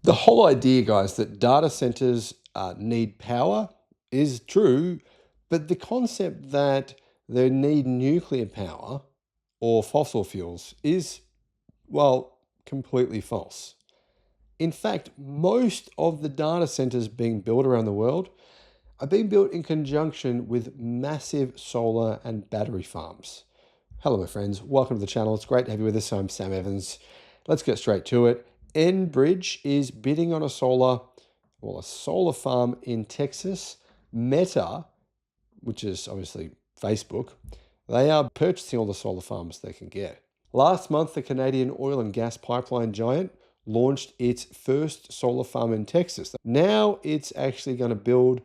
The whole idea, guys, that data centers need power is true, but the concept that they need nuclear power or fossil fuels is, well, completely false. In fact, most of the data centers being built around the world are being built in conjunction with massive solar and battery farms. Hello, my friends. Welcome to the channel. It's great to have you with us. I'm Sam Evans. Let's get straight to it. Enbridge is bidding on a solar farm in Texas. Meta, which is obviously Facebook, they are purchasing all the solar farms they can get. Last month, the Canadian oil and gas pipeline giant launched its first solar farm in Texas. Now it's actually going to build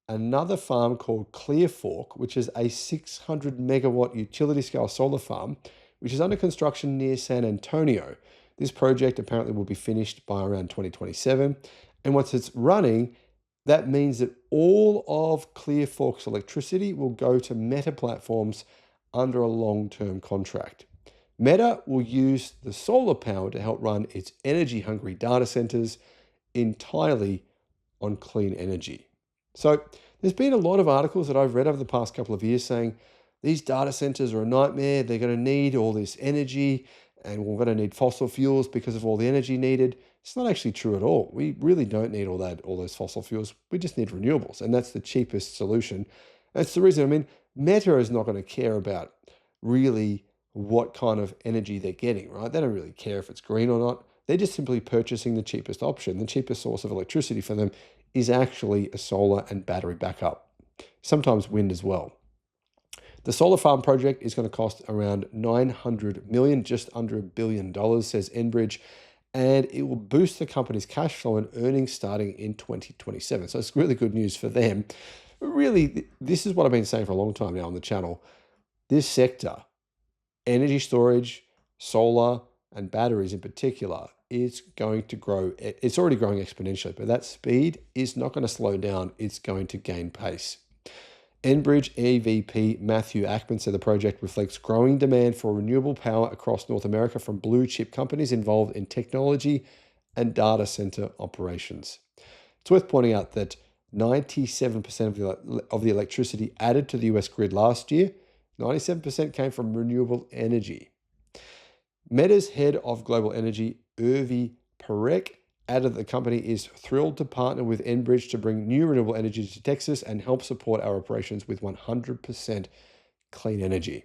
another farm called Clear Fork, which is a 600 megawatt utility scale solar farm, which is under construction near San Antonio. This project apparently will be finished by around 2027. And once it's running, that means that all of Clear Fork's electricity will go to Meta platforms under a long-term contract. Meta will use the solar power to help run its energy-hungry data centers entirely on clean energy. So there's been a lot of articles that I've read over the past couple of years saying these data centers are a nightmare. They're going to need all this energy and we're going to need fossil fuels because of all the energy needed. It's not actually true at all. We really don't need all those fossil fuels. We just need renewables, and that's the cheapest solution. That's the reason. Meta is not going to care about really what kind of energy they're getting, right? They don't really care if it's green or not. They're just simply purchasing the cheapest option. The cheapest source of electricity for them is actually a solar and battery backup, sometimes wind as well. The solar farm project is going to cost around $900 million, just under $1 billion, says Enbridge, and it will boost the company's cash flow and earnings starting in 2027. So it's really good news for them. Really, this is what I've been saying for a long time now on the channel. This sector, energy storage, solar, and batteries in particular, is going to grow. It's already growing exponentially, but that speed is not going to slow down. It's going to gain pace. Enbridge EVP Matthew Ackman said the project reflects growing demand for renewable power across North America from blue chip companies involved in technology and data center operations. It's worth pointing out that 97% of the electricity added to the US grid last year, 97% came from renewable energy. Meta's head of global energy, Urvi Parek, added that the company is thrilled to partner with Enbridge to bring new renewable energy to Texas and help support our operations with 100% clean energy.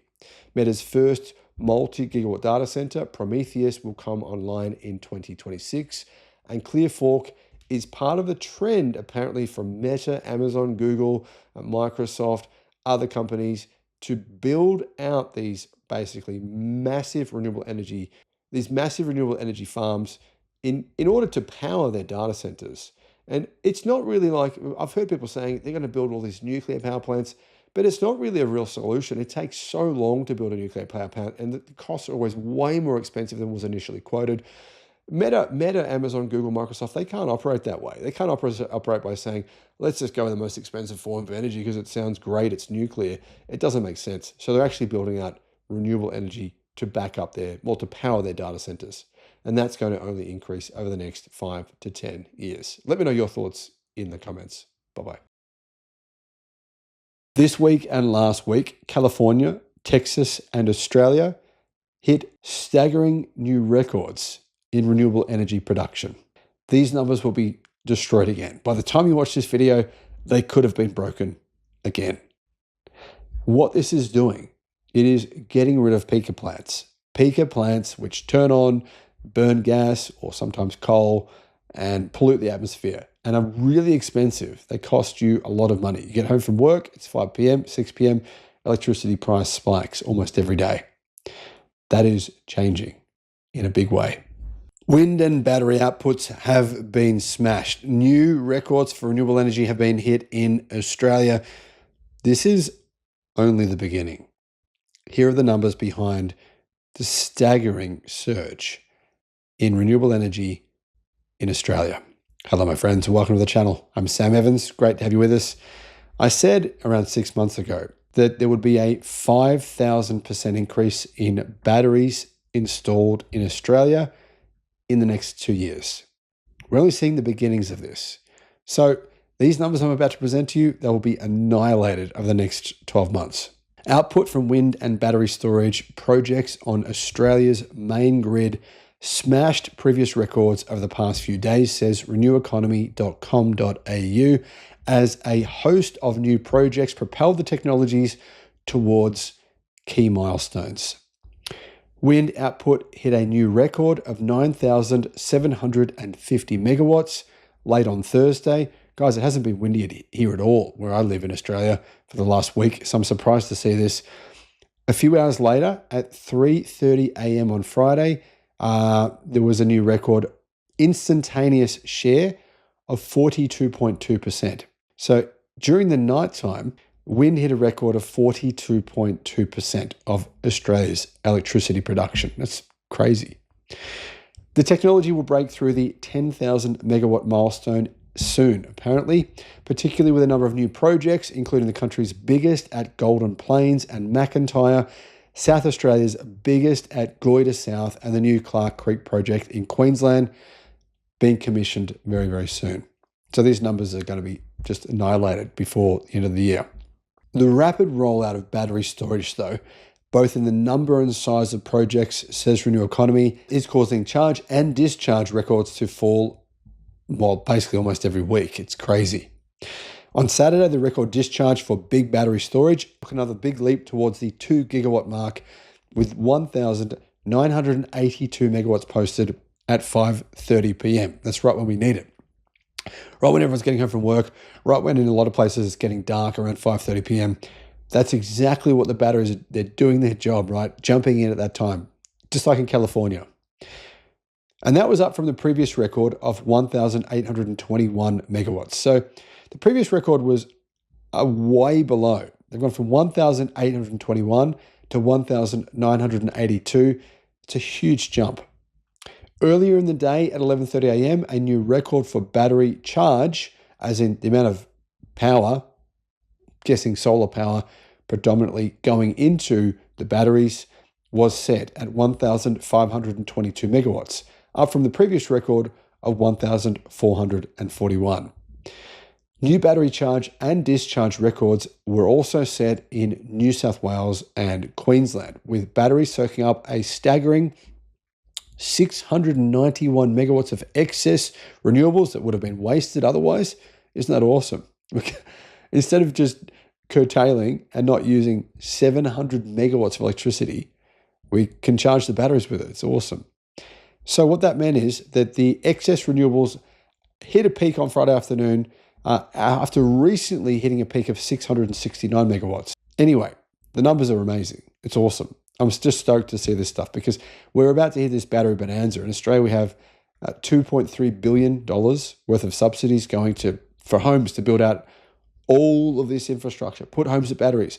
Meta's first multi-gigawatt data center, Prometheus, will come online in 2026, and Clear Fork is part of the trend apparently from Meta, Amazon, Google, Microsoft, other companies to build out these basically massive renewable energy farms in order to power their data centers. And it's not really like, I've heard people saying they're going to build all these nuclear power plants, but it's not really a real solution. It takes so long to build a nuclear power plant, and the costs are always way more expensive than was initially quoted. Meta, Amazon, Google, Microsoft, they can't operate that way. They can't operate by saying, let's just go with the most expensive form of energy because it sounds great, it's nuclear. It doesn't make sense. So they're actually building out renewable energy to to power their data centers. And that's going to only increase over the next 5 to 10 years. Let me know your thoughts in the comments. Bye-bye. This week and last week, California, Texas, and Australia hit staggering new records in renewable energy production. These numbers will be destroyed again. By the time you watch this video, they could have been broken again. What this is doing, it is getting rid of peaker plants. Peaker plants which turn on, burn gas or sometimes coal and pollute the atmosphere and are really expensive. They cost you a lot of money. You get home from work, it's 5 p.m., 6 p.m., electricity price spikes almost every day. That is changing in a big way. Wind and battery outputs have been smashed. New records for renewable energy have been hit in Australia. This is only the beginning. Here are the numbers behind the staggering surge in renewable energy in Australia. Hello, my friends, and welcome to the channel. I'm Sam Evans. Great to have you with us. I said around 6 months ago that there would be a 5,000% increase in batteries installed in Australia in the next 2 years. We're only seeing the beginnings of this. So these numbers I'm about to present to you, they will be annihilated over the next 12 months. Output from wind and battery storage projects on Australia's main grid smashed previous records over the past few days, says reneweconomy.com.au, as a host of new projects propelled the technologies towards key milestones. Wind output hit a new record of 9,750 megawatts late on Thursday. Guys, it hasn't been windy here at all where I live in Australia for the last week, so I'm surprised to see this. A few hours later, at 3:30 a.m. on Friday, there was a new record instantaneous share of 42.2%. So during the nighttime, wind hit a record of 42.2% of Australia's electricity production. That's crazy. The technology will break through the 10,000 megawatt milestone soon, apparently, particularly with a number of new projects, including the country's biggest at Golden Plains and McIntyre, South Australia's biggest at Goyder South, and the new Clark Creek project in Queensland being commissioned very, very soon. So these numbers are going to be just annihilated before the end of the year. The rapid rollout of battery storage, though, both in the number and size of projects, says Renew Economy, is causing charge and discharge records to fall, well, basically almost every week. It's crazy. On Saturday, the record discharge for big battery storage took another big leap towards the 2 gigawatt mark, with 1,982 megawatts posted at 5:30 p.m. That's right when we need it. Right when everyone's getting home from work, right when in a lot of places it's getting dark around 5:30 p.m. That's exactly what the batteries, they're doing their job, right? Jumping in at that time, just like in California. And that was up from the previous record of 1,821 megawatts. So the previous record was way below. They've gone from 1,821 to 1,982. It's a huge jump. Earlier in the day at 11:30 a.m., a new record for battery charge, as in the amount of power, guessing solar power, predominantly going into the batteries, was set at 1,522 megawatts, up from the previous record of 1,441. New battery charge and discharge records were also set in New South Wales and Queensland, with batteries soaking up a staggering 691 megawatts of excess renewables that would have been wasted otherwise. Isn't that awesome? Instead of just curtailing and not using 700 megawatts of electricity, we can charge the batteries with it. It's awesome. So what that meant is that the excess renewables hit a peak on Friday afternoon after recently hitting a peak of 669 megawatts. Anyway, the numbers are amazing. It's awesome. I'm just stoked to see this stuff because we're about to hit this battery bonanza. In Australia, we have $2.3 billion worth of subsidies going for homes to build out all of this infrastructure, put homes at batteries,